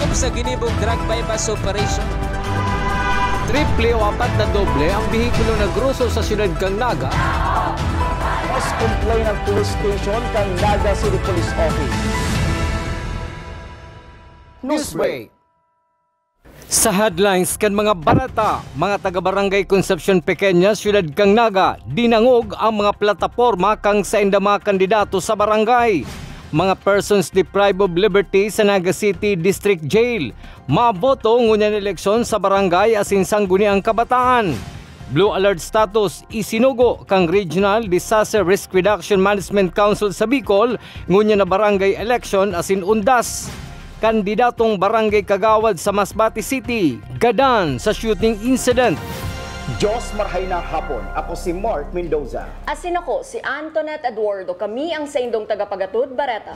hukom sa ginibong drug bypass operation. Triple o 4 na doble ang bihikulo na gruso sa siyudad kang Naga. Mas complain ng police station kang Naga City Police Office. Newsbreak. Sa headlines kan mga barata, mga taga-barangay Concepcion Pequeña, siyudad kang Naga, dinangog ang mga plataporma kang sa indama kandidato sa barangay. Mga persons deprived of liberty sa Naga City District Jail. Maboto ngunyan eleksyon sa barangay asin sangguniang kabataan. Blue alert status isinugo kang Regional Disaster Risk Reduction Management Council sa Bicol ngunyan na barangay election asin undas. Kandidatong barangay kagawad sa Masbate City, gadan sa shooting incident. Diyos marhay na hapon. Ako si Mark Mendoza. Asin ako si Antoinette Eduardo. Kami ang sa indong tagapagatud Bareta.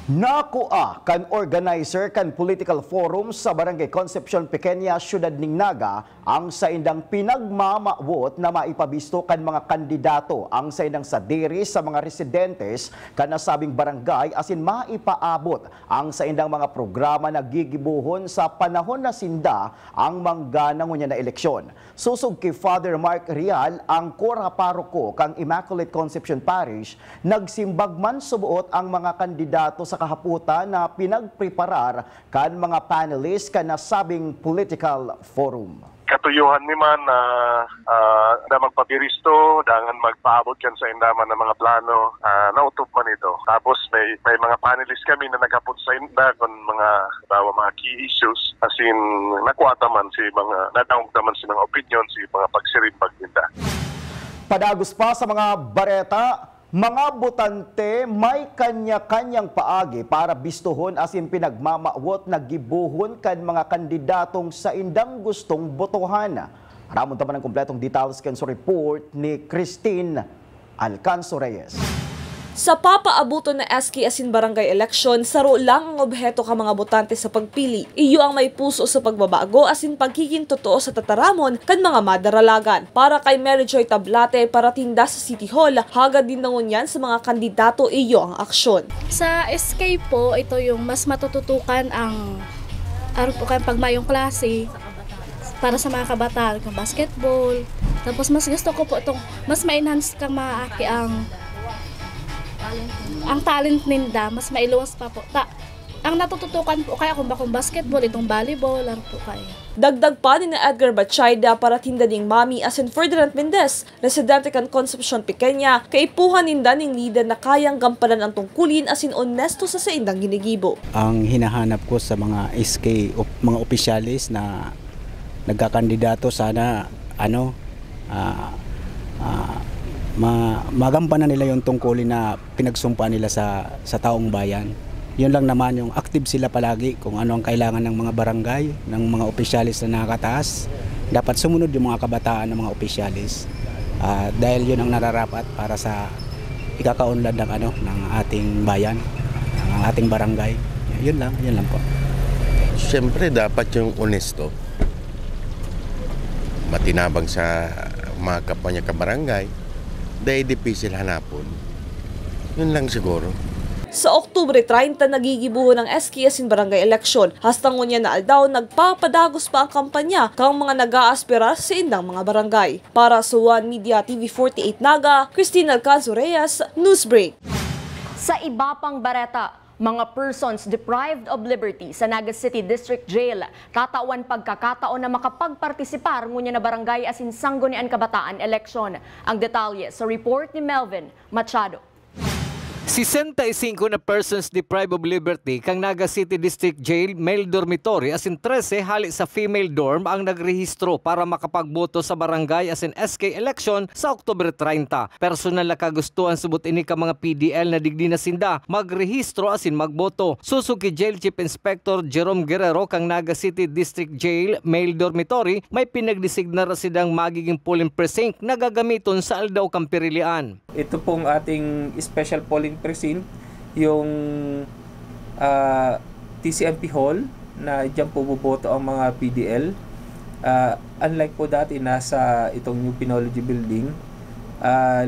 Nakua kan organizer kan political forum sa Barangay Concepcion Pequeña, Siyudad ning Naga ang sa indang pinagmamawot na maipabisto kan mga kandidato ang sa indang sadiri sa mga residentes kan nasabing barangay asin maipaabot ang sa indang mga programa na gigibuhon sa panahon na sinda ang mangganang unya na eleksyon. Susog kay Father Mark Rial, ang kora paroko kang Immaculate Conception Parish, nagsimbag man subuot ang mga kandidato sa kahaputan na pinagpreparar kan mga panelists kan nasabing political forum. Katuyuhan ni man na magpabiristo, dangan magpaabot kan sa indaman ng mga plano, nautop man ito. Tapos may mga panelists kami na naghapot sa inda kung mga key issues, as in nakuwata man si mga, nadaong naman si mga opinion, si mga pagsirimbag nila. Padagos pa sa mga bareta, mga botante may kanya-kanyang paagi para bistuhon asin pinagmamawot na gibuhon kan mga kandidatong sa indang gustong botohan. Ramon taman ang kompletong details kan sa report ni Christine Alcanzo Reyes. Sa papaabuton na SK asin barangay election, saro lang ang obheto ka mga botante sa pagpili. Iyo ang may puso sa pagbabago asin pagkiging totoo sa tataramon kan mga madaralagan. Para kay Mary Joy Tablate para tinda sa City Hall, hagad din nangunyan sa mga kandidato iyo ang aksyon. Sa SK po, ito yung mas matututukan ang pagmayong klase para sa mga kabataan, kung basketball. Tapos mas gusto ko po itong mas ma-enhance kang maaki ang talent ninda, mas mailuwas pa po. Ang natututukan po kaya kung basketball, itong volleyball, laro po kaya. Dagdag pa ni na Edgar Batchayda para tinda ning Mami asin Ferdinand Mendez, residente kan Concepcion Pequeña, kaipuhan ninda ning leader na kayang gampanan ang tungkulin asin honesto sa indang ginigibo. Ang hinahanap ko sa mga SK, mga opisyalis na nagkakandidato, sana magampanan nila yung tungkulin na pinagsumpa nila sa taong bayan. Yun lang naman, yung active sila palagi kung ano ang kailangan ng mga barangay, ng mga opisyalis na nakakataas. Dapat sumunod yung mga kabataan ng mga opisyalis. Dahil yun ang nararapat para sa ikakaunlad ng ating bayan, ng ating barangay. Yun lang po. Siyempre dapat yung honesto, matinabang sa mga kapwa niya kabarangay. Dahil difficile hanapon. Yun lang siguro. Sa Oktubre 30 nagigibuho ng SK asin barangay election. Hastang ngunya na aldaw nagpapadagos pa ang kampanya kang mga nag-aaspira sa indang mga barangay. Para sa One Media TV 48 Naga, Christine Alcanzo Reyes, Newsbreak. Sa iba pang bareta, mga persons deprived of liberty sa Naga City District Jail tatawan pagkakataon na makapagpartisipar ngunya na barangay asin sanggunian kabataan election. Ang detalye sa report ni Melvin Machado. 65 na persons deprived of liberty kang Naga City District Jail male dormitory asin 13 hali sa female dorm ang nagrehistro para makapagboto sa barangay asin SK election sa Oktubre 30. Personal na kagustuhan subot ini ka mga PDL na digdi na sinda magrehistro asin magboto. Susuki Jail Chief Inspector Jerome Guerrero kang Naga City District Jail male dormitory may pinagdesigna ra sidang magiging polling precinct na gagamiton sa aldaw kang pirilian. Ito pong ating special polling precinct, yung TCMP Hall na dyan po buboto ang mga PDL. Unlike po dati nasa itong New Pinology Building,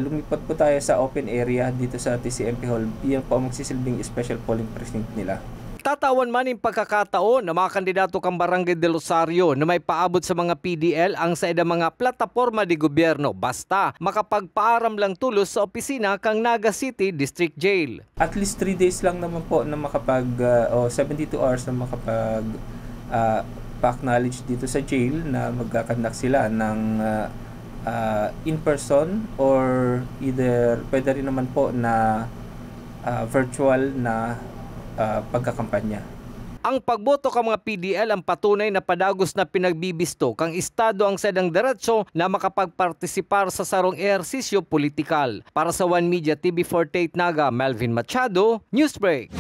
lumipat po tayo sa open area dito sa TCMP Hall. Yan po ang magsisilbing special polling precinct nila. Tatawan man yung pagkakataon na mga kandidato kang Barangay del Rosario na may paabot sa mga PDL ang sa mga plataporma di gobyerno basta makapagpaaram lang tulos sa opisina kang Naga City District Jail. At least 3 days lang naman po na o 72 hours na makapag pa-acknowledge dito sa jail na magkakandak sila ng in person or either pwede rin naman po na virtual na pagkakampanya. Ang pagboto ka mga PDL ang patunay na padagos na pinagbibisto kang estado ang sedang derecho na makapagpartisipar sa sarong ehersisyo politikal. Para sa One Media TV 48 Naga, Melvin Machado, Newsbreak.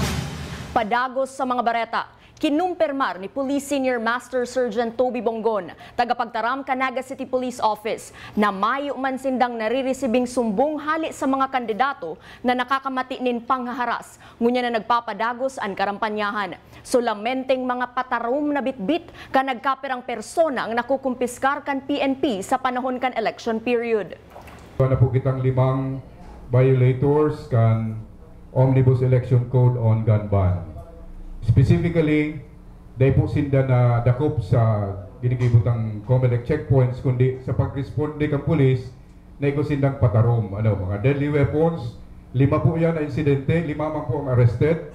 Padagos sa mga bareta. Kinumpirmar ni Police Senior Master Sergeant Toby Bonggon, tagapagtaram ka Naga City Police Office, na mayo man sindang nariresibing sumbong hali sa mga kandidato na nakakamati nin panghaharas, ngunya na nagpapadagos ang karampanyahan. Solamenteng mga patarom na bitbit ka nagkapirang persona ang nakukumpiskar kan PNP sa panahon kan election period. Na po kitang 5 violators kan Omnibus Election Code on gun ban. Specifically, dahil po sinda na dakop sa ginigibutang COMELEC checkpoints, kundi sa pag-responde kang pulis, na iko sindang patarom. Mga deadly weapons, 5 po yan na insidente, 5 man po ang arrested,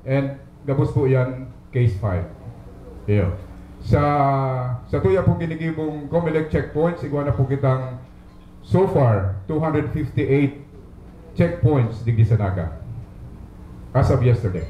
and gabos po yan, case 5. Yeah. Sa tuya po ginigibong COMELEC checkpoints, igwa na po kitang so far 258 checkpoints digdi sa Naga as of yesterday.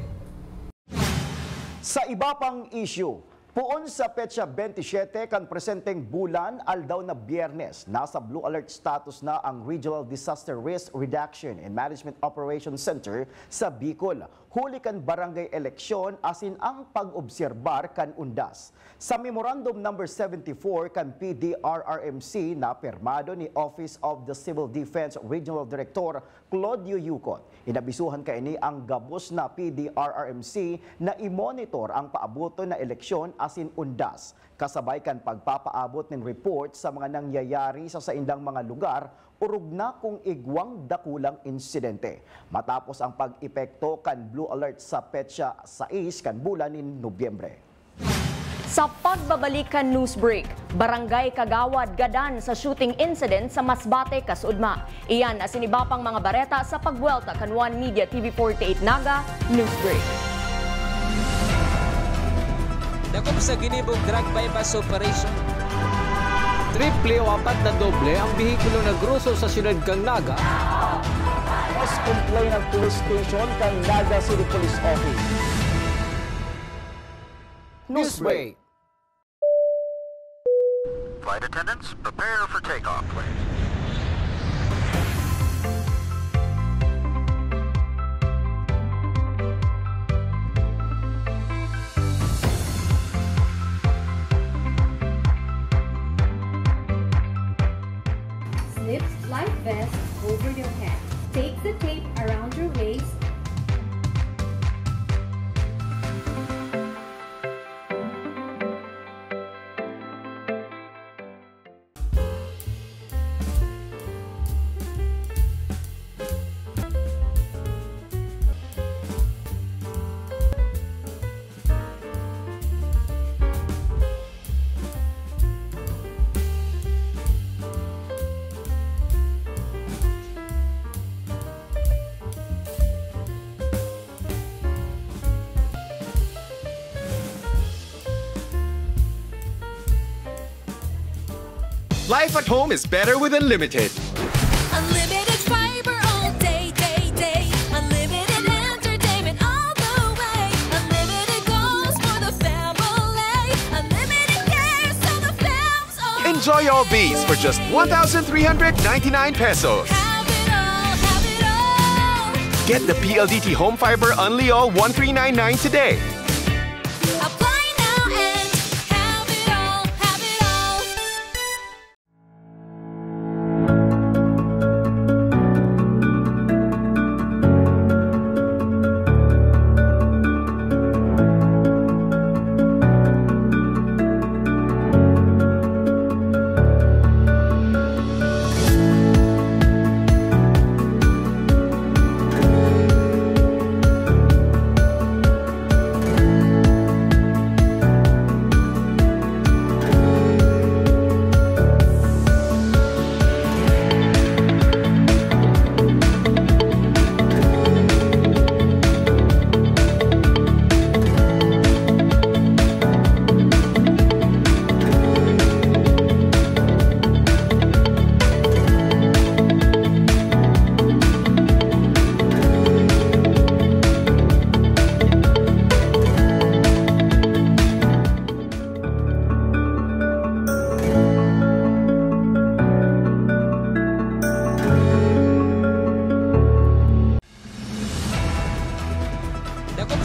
Sa iba pang issue, puon sa petsa 27 kan presenteng bulan aldaw na Biyernes, nasa blue alert status na ang Regional Disaster Risk Reduction and Management Operations Center sa Bicol. Huli kan barangay eleksyon asin ang pag-obserbar kan undas. Sa Memorandum number 74 kan PDRRMC na permado ni Office of the Civil Defense Regional Director Claudio Yucot, inabisuhan kaini ang gabos na PDRRMC na i-monitor ang paaboto na eleksyon asin undas. Kasabay kan pagpapaabot ng report sa mga nangyayari sa saindang mga lugar, urog na kung igwang dakulang insidente. Matapos ang pag-epekto kan blue alert sa petsa 6 kan bulan ni Nobyembre. Sa pagbabalikan Newsbreak, Barangay Kagawad gadan sa shooting incident sa Masbate, Kasudma. Iyan as iba pang mga bareta sa pagwelta kan One Media TV 48 Naga, Newsbreak. Dakop sa ginibong drug bypass operation. Triple o 4 na doble ang bihikulo na gruso sa siyudad kang Naga. Mas complain ng police station kang Naga City Police Office. Newsbreak. Flight attendants, prepare for takeoff, please. Slip life vest over your head. Take the tape around your waist. Life at home is better with Unlimited. Unlimited fiber all day, day, day. Unlimited entertainment all the way. Unlimited goals for the family. Unlimited cares so the fams all Enjoy all these for just 1,399 pesos. have it all, have it all. Get the PLDT Home Fiber Unli All 1399 today. Apply now and have it all, have it all.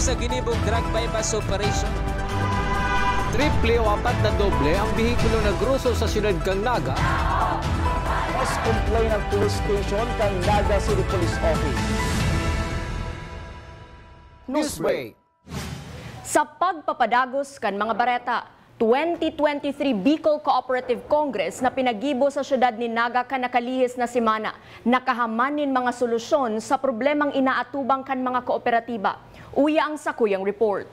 sa ginibong drug bypass operation. Triple o 4 na doble ang bihikulo na gruso sa siyudad kang Naga. Mas complain ng police station kang Naga City Police Office. Newsbreak. Sa pagpapadagos kan mga bareta, 2023 Bicol Cooperative Congress na pinagibo sa syudad ni Naga kan nakalihis na semana, nakahamanin mga solusyon sa problemang inaatubang kan mga kooperatiba. Uya ang sakuyang report.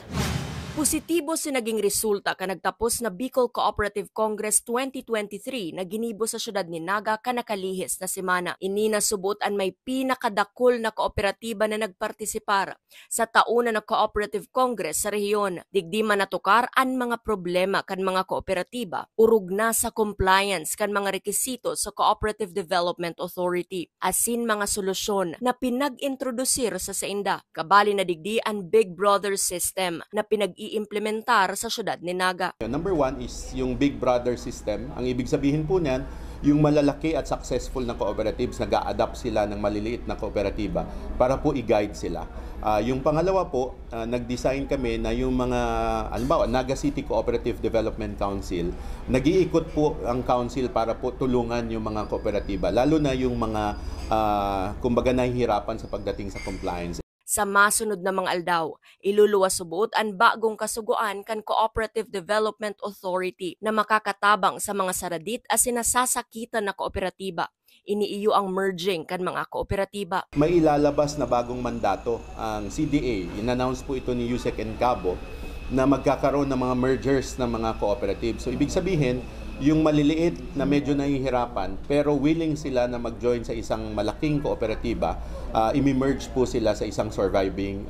Positibo si naging resulta ka nagtapos na Bicol Cooperative Congress 2023 na ginibo sa syudad ni Naga ka nakalihis na semana. Inina subutan may pinakadakol na kooperatiba na nagpartisipar sa tauna na Cooperative Congress sa rehiyon. Digdi man natukar ang mga problema kan mga kooperatiba, urug na sa compliance kan mga rekisito sa Cooperative Development Authority. Asin mga solusyon na pinag-introdusir sa SEINDA. Kabali na digdi ang Big Brother system na i-implementar sa syudad ni Naga. Number 1 is yung Big Brother system. Ang ibig sabihin po niyan, yung malalaki at successful na cooperatives, nag-a-adapt sila ng maliliit na kooperatiba para po i-guide sila. Yung pangalawa po, nag-design kami na yung mga, halimbawa, Naga City Cooperative Development Council, nag-iikot po ang council para po tulungan yung mga kooperatiba, lalo na yung mga, kumbaga, nahihirapan sa pagdating sa compliance. Sa masunod na mga aldaw, iluluwas subot ang bagong kasuguan kan Cooperative Development Authority na makakatabang sa mga saradit as sinasasakitan na kooperatiba. Iniiyo ang merging kan mga kooperatiba. May ilalabas na bagong mandato ang CDA. In-announce po ito ni Yusek Encabo na magkakaroon ng mga mergers ng mga cooperatives. So ibig sabihin, yung maliliit na medyo nahihirapan pero willing sila na mag-join sa isang malaking kooperatiba, imi-merge po sila sa isang surviving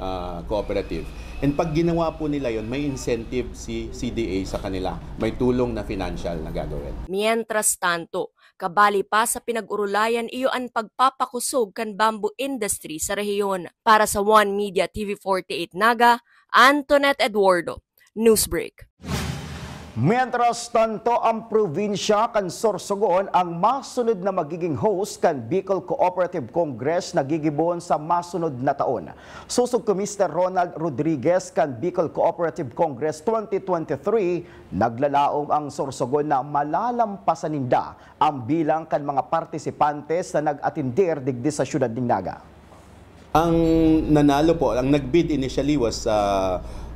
cooperative. And pag ginawa po nila yon, may incentive si CDA sa kanila. May tulong na financial na gagawin. Mientras tanto, kabali pa sa pinag-urulayan iyo ang pagpapakusog kan bamboo industry sa rehiyon. Para sa One Media TV48 Naga, Antoinette Eduardo, Newsbreak. Mientras tanto, ang probinsya kan Sorsogon ang masunod na magiging host kan Bicol Cooperative Congress na gigibon sa masunod na taon. Susog ko Mr. Ronald Rodriguez kan Bicol Cooperative Congress 2023, naglalaom ang Sorsogon na malalampasan ninda ang bilang kan mga partisipantes na nag-atindir digdi sa syudad ng Naga. Ang nanalo po, ang nag-bid initially was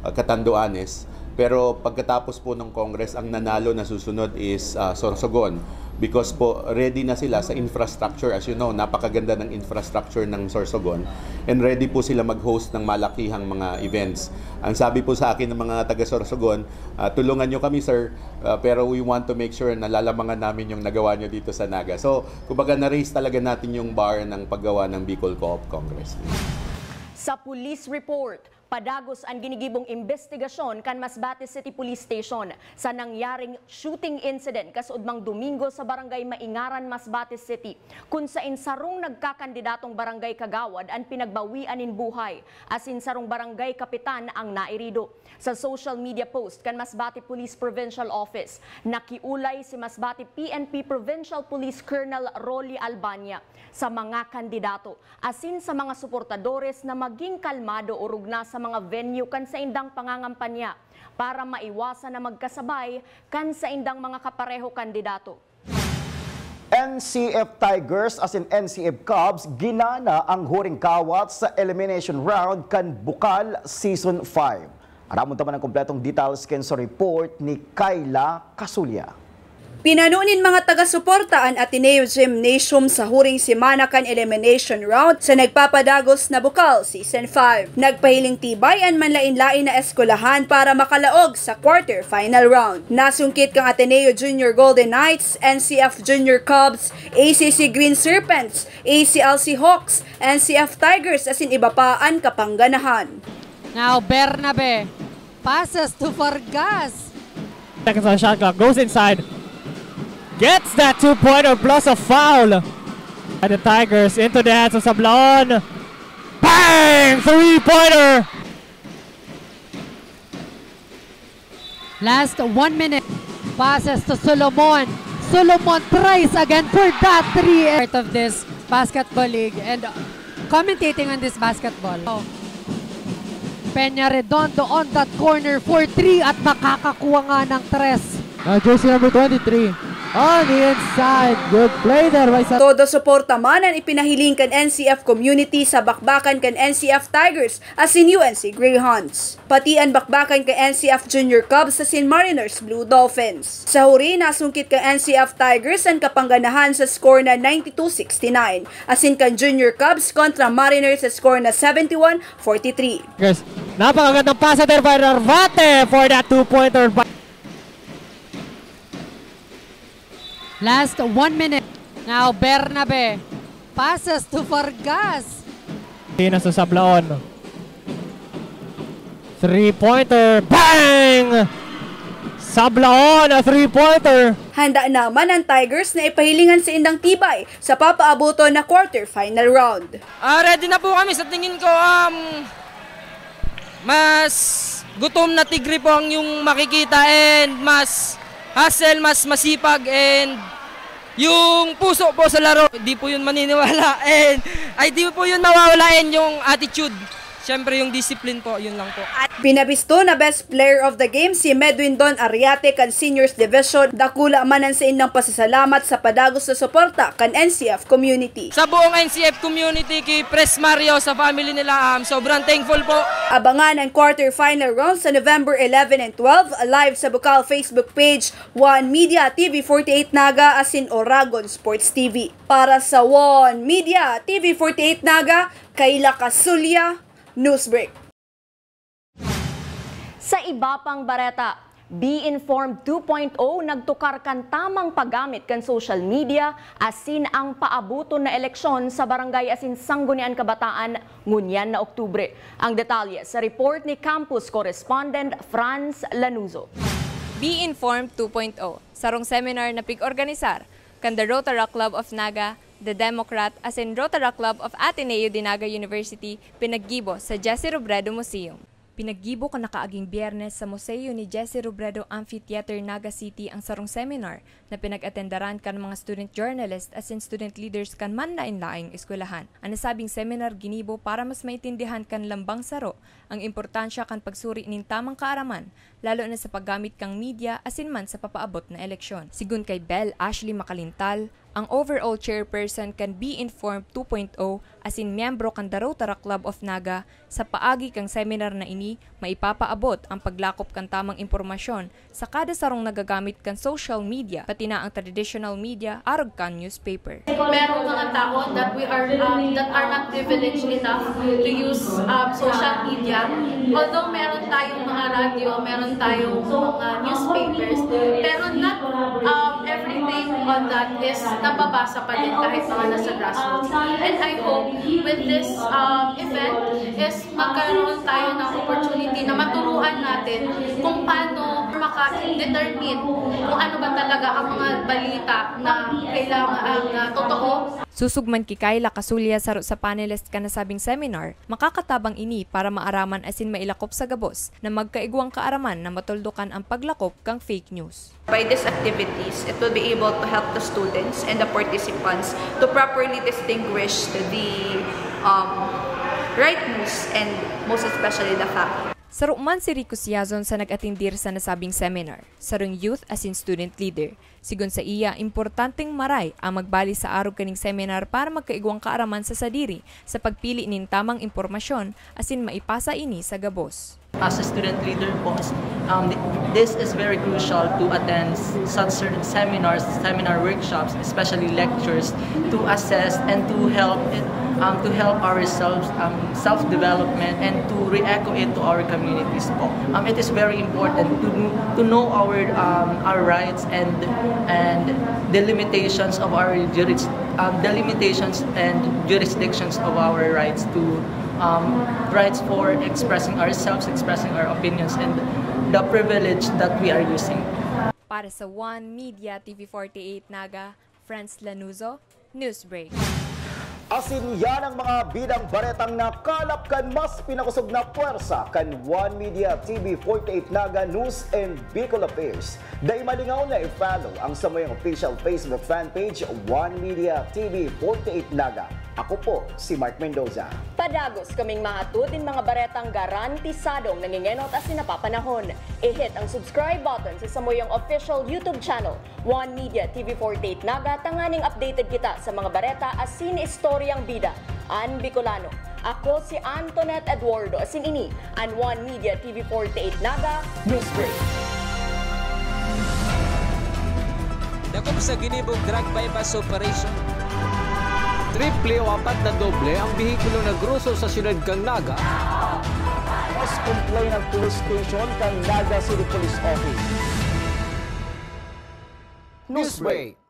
Catanduanes. Pero pagkatapos po ng Congress, ang nanalo na susunod is Sorsogon because po ready na sila sa infrastructure. As you know, napakaganda ng infrastructure ng Sorsogon and ready po sila mag-host ng malakihang mga events. Ang sabi po sa akin ng mga taga Sorsogon, tulungan nyo kami sir, pero we want to make sure na lalamangan namin yung nagawa nyo dito sa Naga. So, kumbaga na-raise talaga natin yung bar ng paggawa ng Bicol Co-op Congress. Sa police report, padagos ang ginigibong investigasyon kan Masbate City Police Station sa nangyaring shooting incident kasudmang Domingo sa barangay Maingaran, Masbate City, kung sa insarong nagkakandidatong barangay kagawad ang pinagbawian in buhay, asin sarong barangay kapitan ang nairido. Sa social media post kan Masbate Police Provincial Office, nakiulay si Masbate PNP Provincial Police Colonel Rolly Albania sa mga kandidato, asin sa mga suportadores na maging kalmado o rugna sa mga venue kan sa indang pangangampanya para maiwasan na magkasabay kan sa indang mga kapareho kandidato. NCF Tigers as in NCF Cubs ginana ang huring kawat sa elimination round kan Bukal Season 5. Aramon taman ang kompletong details ken sa report ni Kayla Kasulya. Pinanunin mga taga-suporta ang Ateneo Gymnasium sa huring semana kan elimination round sa nagpapadagos na Bukal Season 5. Nagpahiling tibay ang manlain-lain na eskulahan para makalaog sa quarter-final round. Nasungkit kang Ateneo Junior Golden Knights, NCF Junior Cubs, ACC Green Serpents, ACLC Hawks, NCF Tigers asin iba pa ang kapangganahan. Now Bernabe passes to Vargas. Seconds on shot clock, goes inside. Gets that two-pointer plus a foul. And the Tigers into the hands of Sablaon. Bang! Three-pointer! Last 1 minute. Passes to Solomon. Solomon tries again for that three. Part of this basketball league and commentating on this basketball. Peña Redondo on that corner for 3 at makakakuha nga ng 3. Jersey number 23 on the inside. Good play there by Todo suporta man ang ipinahiling kan NCF community sa bakbakan kan NCF Tigers asin UNC Greyhounds. Pati ang bakbakan kan NCF Junior Cubs asin Mariners Blue Dolphins. Sa huri, nasungkit kan NCF Tigers ang kapangganahan sa score na 92-69 asin kan Junior Cubs kontra Mariners sa score na 71-43. Guys, napakagandang pasa there by Narvate for that 2-pointer. Last 1 minute. Now Bernabe passes to Vargas. Tina sa Sablaon. 3-pointer. Bang! Sablaon, a 3-pointer. Handa naman ang Tigers na ipahilingan sa Indang Tibay sa papaabuto na quarter-final round. Ready na po kami sa tingin ko. Mas gutom na Tigre po ang yung makikita and mas hustle, mas masipag, and yung puso po sa laro, di po yun maniniwala, and ay di po yun mawawalain yung attitude. Siyempre yung discipline po, yun lang po. Binabisto na best player of the game si Medwin Don Ariate kan Seniors Division. Dakula manan sa indang pasasalamat sa padagos na suporta kan NCF community. Sa buong NCF community, kay Pres Mario, sa family nila, sobrang thankful po. Abangan ang quarter-final round sa November 11 and 12 live sa Bukal Facebook page, One Media TV48 Naga asin Oragon Sports TV. Para sa One Media TV48 Naga, Kayla Casulya, Newsbreak. Sa iba pang bareta, Be Informed 2.0 nagtukar kan tamang paggamit kan social media asin ang paabuton na eleksyon sa barangay asin Sanggunian Kabataan ngunyan na Oktubre. Ang detalye sa report ni campus correspondent Franz Lanuzo. Be Informed 2.0, sarong seminar na pig-organisar kan the Rotaract Club of Naga, the Democrat asin Rotaract Club of Ateneo de Naga University pinaggibo sa Jesse Robredo Museum. Pinaggibo ka nakaaging Biyernes sa museo ni Jesse Robredo Amphitheater, Naga City ang sarong seminar na pinag-atendaran kan mga student journalist asin student leaders kan manlain-laing eskwelahan. Ang nasabing seminar ginibo para mas maintindihan kan lambang saro ang importansya kan pagsuri nin tamang kaaraman, lalo na sa paggamit kang media asin man sa papaabot na eleksyon. Sigun kay Belle Ashley Makalintal, ang overall chairperson kan Be Informed 2.0 asin miyembro kan the Rotaract Club of Naga, sa paagi kang seminar na ini, maipapaabot ang paglakop kan tamang impormasyon sa kada sarong nagagamit kan social media, pati na ang traditional media, arog kan newspaper. Merong mga tao that are not privileged enough to use social media. Although meron tayong mga radio, meron tayong mga newspapers, pero not everything on that is nababasa pa din kahit mga nasa grassroots. And I hope with this event is magkaroon tayo ng opportunity na maturuan natin kung paano maka-determine kung ano ba talaga ang mga balita na kailangan totoo. Susugman kay Kayla Casulya saro sa panelist ka nasabing seminar, makakatabang ini para maaraman asin mailakop sa gabos na magkaigwang kaaraman na matuldukan ang paglakop kang fake news. By these activities, it will be able to help the students and the participants to properly distinguish the right news and most especially the fact. Saruman si Rico Siazon sa nag-atindir sa nasabing seminar, sarong youth asin student leader. Sigun sa iya, importanteng maray ang magbali sa arog kaning seminar para magkaigwang kaaraman sa sadiri sa pagpili nin tamang impormasyon asin maipasa ini sa gabos. As a student leader po, this is very crucial to attend such seminars, seminar workshops, especially lectures, to assess and to help ourselves self-development and to re-echo it to our communities po. It is very important to know our rights and the limitations of our jurisdictions of our rights to rights for expressing ourselves, expressing our opinions, and the privilege that we are using. Para sa One Media TV48 Naga, Franz Lanuzo, Newsbreak. Asin yan ang mga bidang baretang nakalap kan mas pinakusog na puwersa kan One Media TV48 Naga News and Bicol Affairs. Dahil malingaw na i-follow ang samayang official Facebook fan page One Media TV48 Naga. Ako po si Mark Mendoza. Padagos kaming mahatod din mga baretang garantisadong nangingenot as sinapapanahon. I-hit ang subscribe button sa Samoyang official YouTube channel, One Media TV 48 Naga, tanganing updated kita sa mga bareta as sinistoryang bida. An Bicolano. Ako si Antoinette Eduardo asin ini an One Media TV 48 Naga News Break. Dakop sa ginibong drug bypass operation. Triple o apat na doble ang bihikulo na gruso sa siyudad kang Naga. Mas complain ng police station kang Naga City Police Office. Newsbreak.